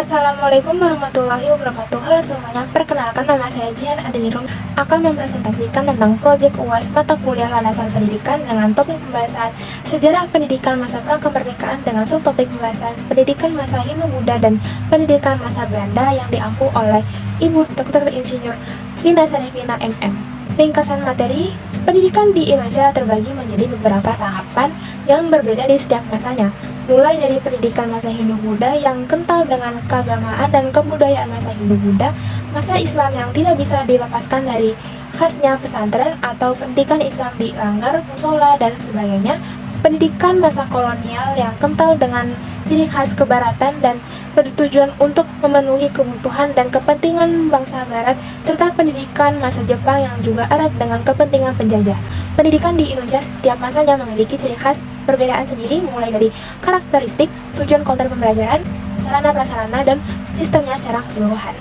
Assalamualaikum warahmatullahi wabarakatuh. Halo semuanya, perkenalkan nama saya Jihan Adenirum akan mempresentasikan tentang proyek UAS mata kuliah landasan pendidikan dengan topik pembahasan sejarah pendidikan masa prakemerdekaan dengan subtopik pembahasan pendidikan masa Hindu-Buddha dan pendidikan masa Belanda yang diampu oleh Ibu Dr. Insinyur Vina Sarifina MM. Ringkasan materi, pendidikan di Indonesia terbagi menjadi beberapa tahapan yang berbeda di setiap masanya, mulai dari pendidikan masa Hindu-Buddha yang kental dengan keagamaan dan kebudayaan masa Hindu-Buddha, masa Islam yang tidak bisa dilepaskan dari khasnya pesantren atau pendidikan Islam di langgar, musola, dan sebagainya, pendidikan masa kolonial yang kental dengan ciri khas kebaratan dan bertujuan untuk memenuhi kebutuhan dan kepentingan bangsa barat, serta pendidikan masa Jepang yang juga erat dengan kepentingan penjajah. Pendidikan di Indonesia setiap masanya memiliki ciri khas perbedaan sendiri, mulai dari karakteristik, tujuan konten pembelajaran, sarana prasarana, dan sistemnya secara keseluruhan.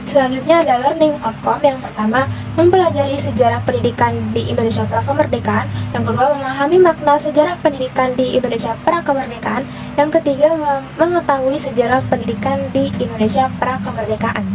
Selanjutnya ada learning outcome. Yang pertama, mempelajari sejarah pendidikan di Indonesia prakemerdekaan. Yang kedua, memahami makna sejarah pendidikan di Indonesia prakemerdekaan. Yang ketiga, mengetahui sejarah pendidikan di Indonesia prakemerdekaan.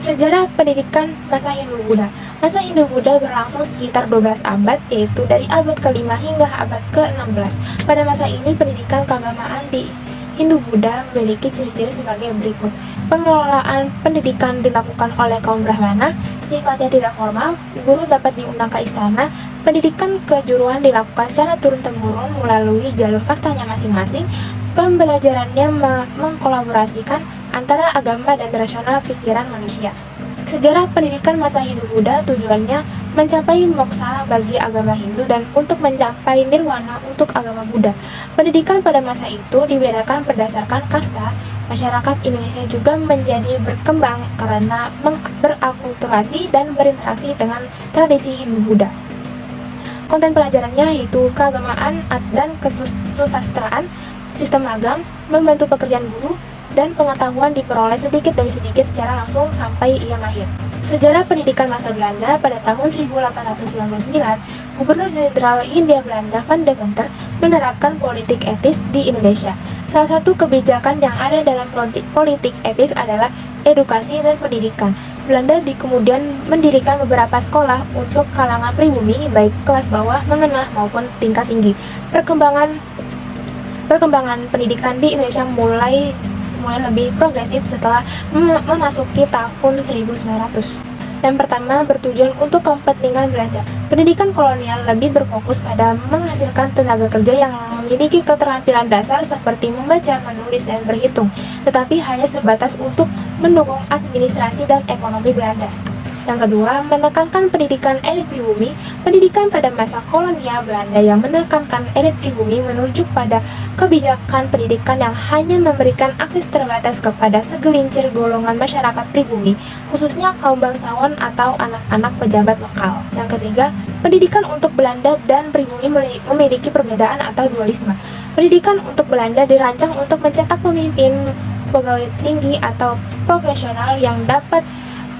Sejarah pendidikan masa Hindu-Buddha. Masa Hindu-Buddha berlangsung sekitar 12 abad, yaitu dari abad ke-5 hingga abad ke-16. Pada masa ini, pendidikan keagamaan di Hindu-Buddha memiliki ciri-ciri sebagai berikut. Pengelolaan pendidikan dilakukan oleh kaum Brahmana, sifatnya tidak formal, guru dapat diundang ke istana, pendidikan kejuruan dilakukan secara turun-temurun melalui jalur kastanya masing-masing, pembelajarannya mengkolaborasikan antara agama dan rasional pikiran manusia. Sejarah pendidikan masa Hindu-Buddha tujuannya mencapai moksa bagi agama Hindu dan untuk mencapai nirwana untuk agama Buddha. Pendidikan pada masa itu dibedakan berdasarkan kasta. Masyarakat Indonesia juga menjadi berkembang karena berakulturasi dan berinteraksi dengan tradisi Hindu-Buddha. Konten pelajarannya yaitu keagamaan dan kesusastraan, sistem magang, membantu pekerjaan guru, dan pengetahuan diperoleh sedikit demi sedikit secara langsung sampai ia mahir. Sejarah pendidikan masa Belanda. Pada tahun 1899, Gubernur Jenderal Hindia Belanda Van Deventer menerapkan politik etis di Indonesia. Salah satu kebijakan yang ada dalam politik etis adalah edukasi dan pendidikan. Belanda kemudian mendirikan beberapa sekolah untuk kalangan pribumi, baik kelas bawah, menengah, maupun tingkat tinggi. Perkembangan pendidikan di Indonesia mulai lebih progresif setelah memasuki tahun 1900. Yang pertama, bertujuan untuk kepentingan Belanda. Pendidikan kolonial lebih berfokus pada menghasilkan tenaga kerja yang memiliki keterampilan dasar seperti membaca, menulis, dan berhitung, tetapi hanya sebatas untuk mendukung administrasi dan ekonomi Belanda. Yang kedua, menekankan pendidikan elit pribumi. Pendidikan pada masa kolonial Belanda yang menekankan elit pribumi merujuk pada kebijakan pendidikan yang hanya memberikan akses terbatas kepada segelintir golongan masyarakat pribumi, khususnya kaum bangsawan atau anak-anak pejabat lokal. Yang ketiga, pendidikan untuk Belanda dan pribumi memiliki perbedaan atau dualisme. Pendidikan untuk Belanda dirancang untuk mencetak pemimpin, pegawai tinggi atau profesional yang dapat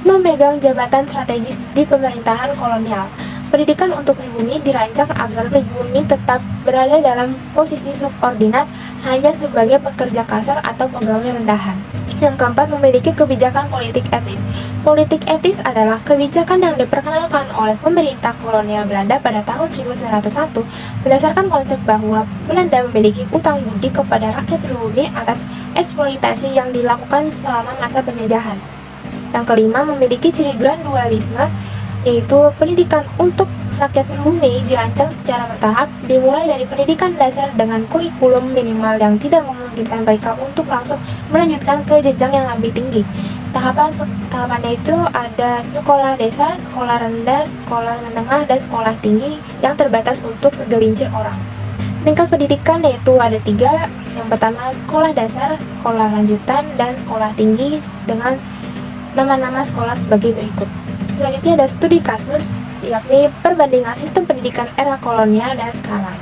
memegang jabatan strategis di pemerintahan kolonial. Pendidikan untuk pribumi dirancang agar pribumi tetap berada dalam posisi subordinat hanya sebagai pekerja kasar atau pegawai rendahan. Yang keempat, memiliki kebijakan politik etis. Politik etis adalah kebijakan yang diperkenalkan oleh pemerintah kolonial Belanda pada tahun 1901 berdasarkan konsep bahwa Belanda memiliki utang budi kepada rakyat pribumi atas eksploitasi yang dilakukan selama masa penjajahan. Yang kelima, memiliki ciri gradualisme, yaitu pendidikan untuk rakyat pribumi dirancang secara bertahap, dimulai dari pendidikan dasar dengan kurikulum minimal yang tidak memungkinkan mereka untuk langsung melanjutkan ke jenjang yang lebih tinggi. Tahapannya itu ada sekolah desa, sekolah rendah, sekolah menengah, dan sekolah tinggi yang terbatas untuk segelintir orang. Tingkat pendidikan yaitu ada 3. Yang pertama, sekolah dasar, sekolah lanjutan, dan sekolah tinggi dengan nama-nama sekolah sebagai berikut. Selanjutnya ada studi kasus, yakni perbandingan sistem pendidikan era kolonial dan sekarang.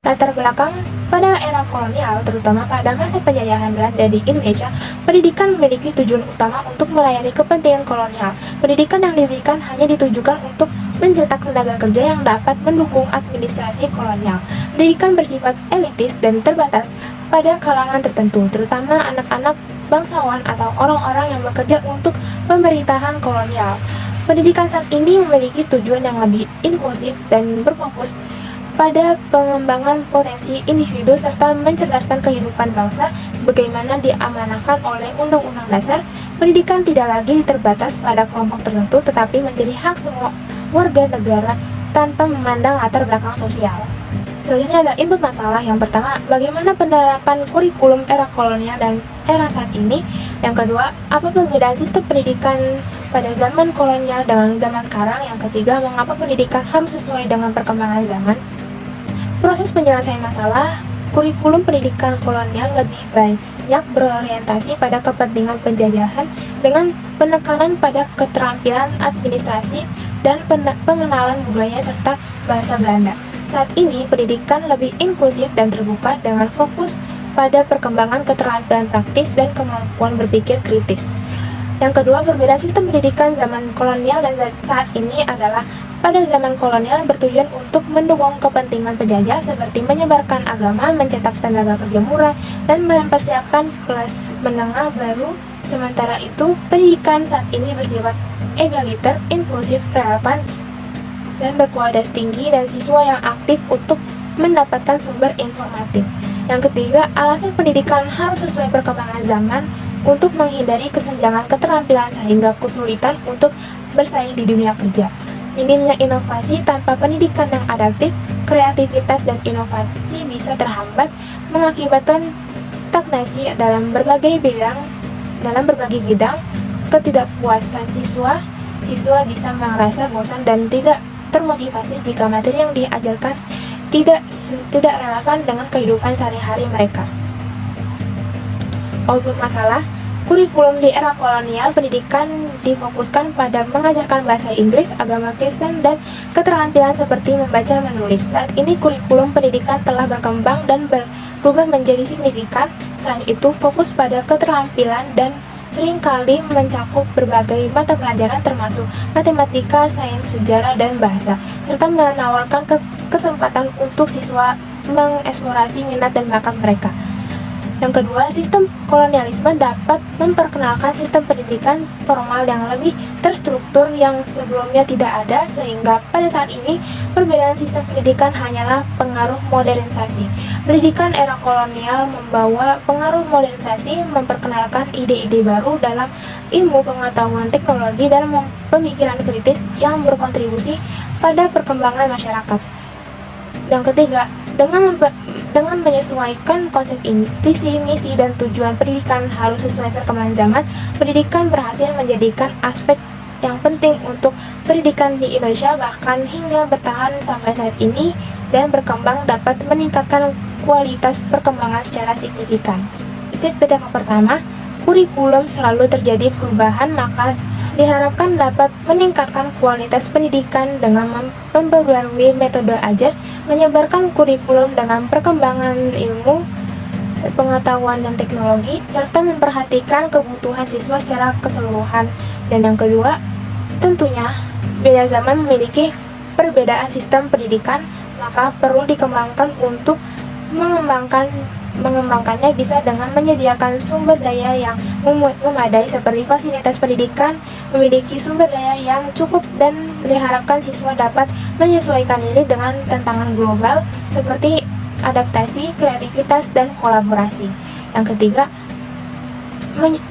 Latar belakang pada era kolonial, terutama pada masa penjajahan Belanda di Indonesia, pendidikan memiliki tujuan utama untuk melayani kepentingan kolonial. Pendidikan yang diberikan hanya ditujukan untuk mencetak tenaga kerja yang dapat mendukung administrasi kolonial. Pendidikan bersifat elitis dan terbatas pada kalangan tertentu, terutama anak-anak bangsawan atau orang-orang yang bekerja untuk pemerintahan kolonial. Pendidikan saat ini memiliki tujuan yang lebih inklusif dan berfokus pada pengembangan potensi individu serta mencerdaskan kehidupan bangsa sebagaimana diamanahkan oleh Undang-Undang Dasar. Pendidikan tidak lagi terbatas pada kelompok tertentu tetapi menjadi hak semua warga negara tanpa memandang latar belakang sosial. Selanjutnya ada input masalah. Yang pertama, bagaimana penerapan kurikulum era kolonial dan era saat ini? Yang kedua, apa perbedaan sistem pendidikan pada zaman kolonial dengan zaman sekarang? Yang ketiga, mengapa pendidikan harus sesuai dengan perkembangan zaman? Proses penyelesaian masalah, kurikulum pendidikan kolonial lebih banyak berorientasi pada kepentingan penjajahan dengan penekanan pada keterampilan administrasi dan pengenalan budaya serta bahasa Belanda. Saat ini, pendidikan lebih inklusif dan terbuka dengan fokus pada perkembangan keterampilan praktis dan kemampuan berpikir kritis. Yang kedua, perbedaan sistem pendidikan zaman kolonial dan saat ini adalah pada zaman kolonial bertujuan untuk mendukung kepentingan penjajah seperti menyebarkan agama, mencetak tenaga kerja murah, dan mempersiapkan kelas menengah baru. Sementara itu, pendidikan saat ini bersifat egaliter, inklusif, relevan, dan berkualitas tinggi dan siswa yang aktif untuk mendapatkan sumber informatif. Yang ketiga, alasan pendidikan harus sesuai perkembangan zaman untuk menghindari kesenjangan keterampilan sehingga kesulitan untuk bersaing di dunia kerja. Minimnya inovasi tanpa pendidikan yang adaptif, kreativitas dan inovasi bisa terhambat, mengakibatkan stagnasi dalam berbagai bidang, ketidakpuasan siswa bisa merasa bosan dan tidak termotivasi jika materi yang diajarkan tidak relevan dengan kehidupan sehari-hari mereka. Output masalah, kurikulum di era kolonial, pendidikan difokuskan pada mengajarkan bahasa Inggris, agama Kristen, dan keterampilan seperti membaca menulis. Saat ini kurikulum pendidikan telah berkembang dan berubah menjadi signifikan. Selain itu, fokus pada keterampilan dan seringkali mencakup berbagai mata pelajaran termasuk matematika, sains, sejarah, dan bahasa, serta menawarkan kesempatan untuk siswa mengeksplorasi minat dan bakat mereka. Yang kedua, sistem kolonialisme dapat memperkenalkan sistem pendidikan formal yang lebih terstruktur yang sebelumnya tidak ada, sehingga pada saat ini perbedaan sistem pendidikan hanyalah pengaruh modernisasi. Pendidikan era kolonial membawa pengaruh modernisasi, memperkenalkan ide-ide baru dalam ilmu pengetahuan teknologi dan pemikiran kritis yang berkontribusi pada perkembangan masyarakat. Yang ketiga, dengan menyesuaikan konsep visi, misi, dan tujuan pendidikan harus sesuai perkembangan zaman, pendidikan berhasil menjadikan aspek yang penting untuk pendidikan di Indonesia bahkan hingga bertahan sampai saat ini dan berkembang dapat meningkatkan kualitas perkembangan secara signifikan. Feedback yang pertama, kurikulum selalu terjadi perubahan, maka diharapkan dapat meningkatkan kualitas pendidikan dengan memperbarui metode ajar, menyebarkan kurikulum dengan perkembangan ilmu, pengetahuan dan teknologi, serta memperhatikan kebutuhan siswa secara keseluruhan. Dan yang kedua, tentunya beda zaman memiliki perbedaan sistem pendidikan, maka perlu dikembangkan untuk mengembangkannya bisa dengan menyediakan sumber daya yang memadai seperti fasilitas pendidikan, memiliki sumber daya yang cukup, dan diharapkan siswa dapat menyesuaikan diri dengan tantangan global seperti adaptasi, kreativitas, dan kolaborasi. Yang ketiga,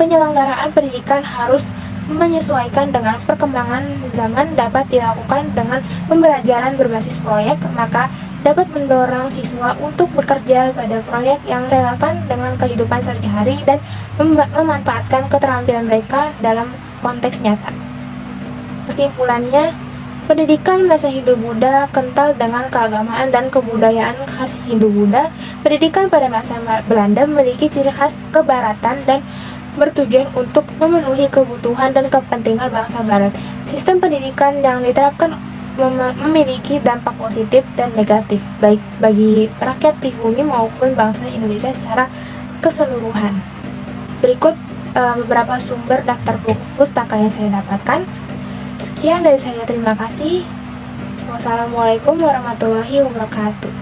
penyelenggaraan pendidikan harus menyesuaikan dengan perkembangan zaman, dapat dilakukan dengan pembelajaran berbasis proyek, maka dapat mendorong siswa untuk bekerja pada proyek yang relevan dengan kehidupan sehari-hari dan memanfaatkan keterampilan mereka dalam konteks nyata. Kesimpulannya, pendidikan masa Hindu-Buddha kental dengan keagamaan dan kebudayaan khas Hindu-Buddha. Pendidikan pada masa Belanda memiliki ciri khas kebaratan dan bertujuan untuk memenuhi kebutuhan dan kepentingan bangsa Barat. Sistem pendidikan yang diterapkan memiliki dampak positif dan negatif baik bagi rakyat pribumi maupun bangsa Indonesia secara keseluruhan. Berikut beberapa sumber daftar buku pustaka yang saya dapatkan. Sekian dari saya, terima kasih. Wassalamualaikum warahmatullahi wabarakatuh.